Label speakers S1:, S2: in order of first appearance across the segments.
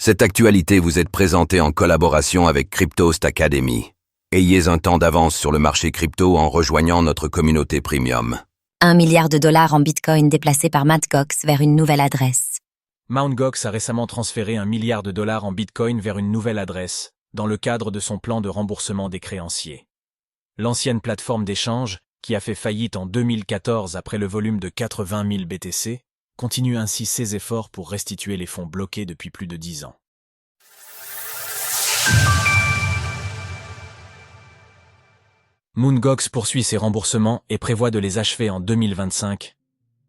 S1: Cette actualité vous est présentée en collaboration avec Cryptost Academy. Ayez un temps d'avance sur le marché crypto en rejoignant notre communauté premium.
S2: 1 milliard de dollars en Bitcoin déplacés par Mt. Gox vers une nouvelle adresse.
S3: Mt. Gox a récemment transféré 1 milliard de dollars en Bitcoin vers une nouvelle adresse, dans le cadre de son plan de remboursement des créanciers. L'ancienne plateforme d'échange, qui a fait faillite en 2014 après le volume de 80 000 BTC, continue ainsi ses efforts pour restituer les fonds bloqués depuis plus de 10 ans. Mt. Gox poursuit ses remboursements et prévoit de les achever en 2025.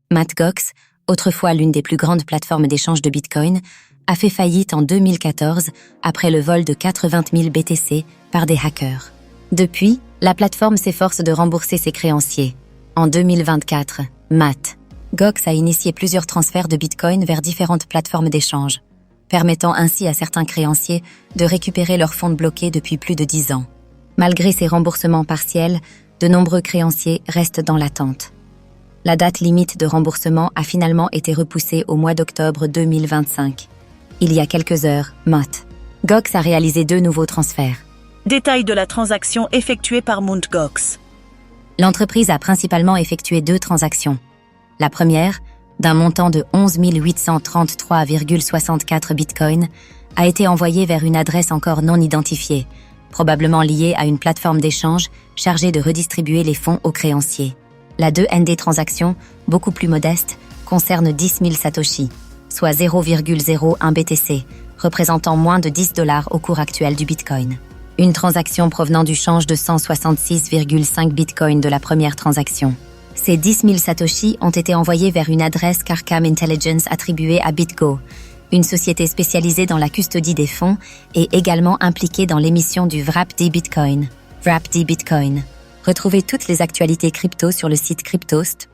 S2: Mt. Gox, autrefois l'une des plus grandes plateformes d'échange de Bitcoin, a fait faillite en 2014 après le vol de 80 000 BTC par des hackers. Depuis, la plateforme s'efforce de rembourser ses créanciers. En 2024, Mt. Gox a initié plusieurs transferts de Bitcoin vers différentes plateformes d'échange, permettant ainsi à certains créanciers de récupérer leurs fonds bloqués depuis plus de 10 ans. Malgré ces remboursements partiels, de nombreux créanciers restent dans l'attente. La date limite de remboursement a finalement été repoussée au mois d'octobre 2025. Il y a quelques heures, Mt. Gox a réalisé 2 nouveaux transferts.
S4: Détail de la transaction effectuée par Mt. Gox.
S2: L'entreprise a principalement effectué 2 transactions. La première, d'un montant de 11 833,64 bitcoins, a été envoyée vers une adresse encore non identifiée, probablement liée à une plateforme d'échange chargée de redistribuer les fonds aux créanciers. La 2nd transaction, beaucoup plus modeste, concerne 10 000 Satoshi, soit 0,01 BTC, représentant moins de 10 $ au cours actuel du Bitcoin. Une transaction provenant du change de 166,5 Bitcoin de la première transaction. Ces 10 000 Satoshi ont été envoyés vers une adresse Carcam Intelligence attribuée à BitGo, une société spécialisée dans la custodie des fonds et également impliquée dans l'émission du Wrapped Bitcoin. Wrapped Bitcoin. Retrouvez toutes les actualités crypto sur le site cryptost.fr.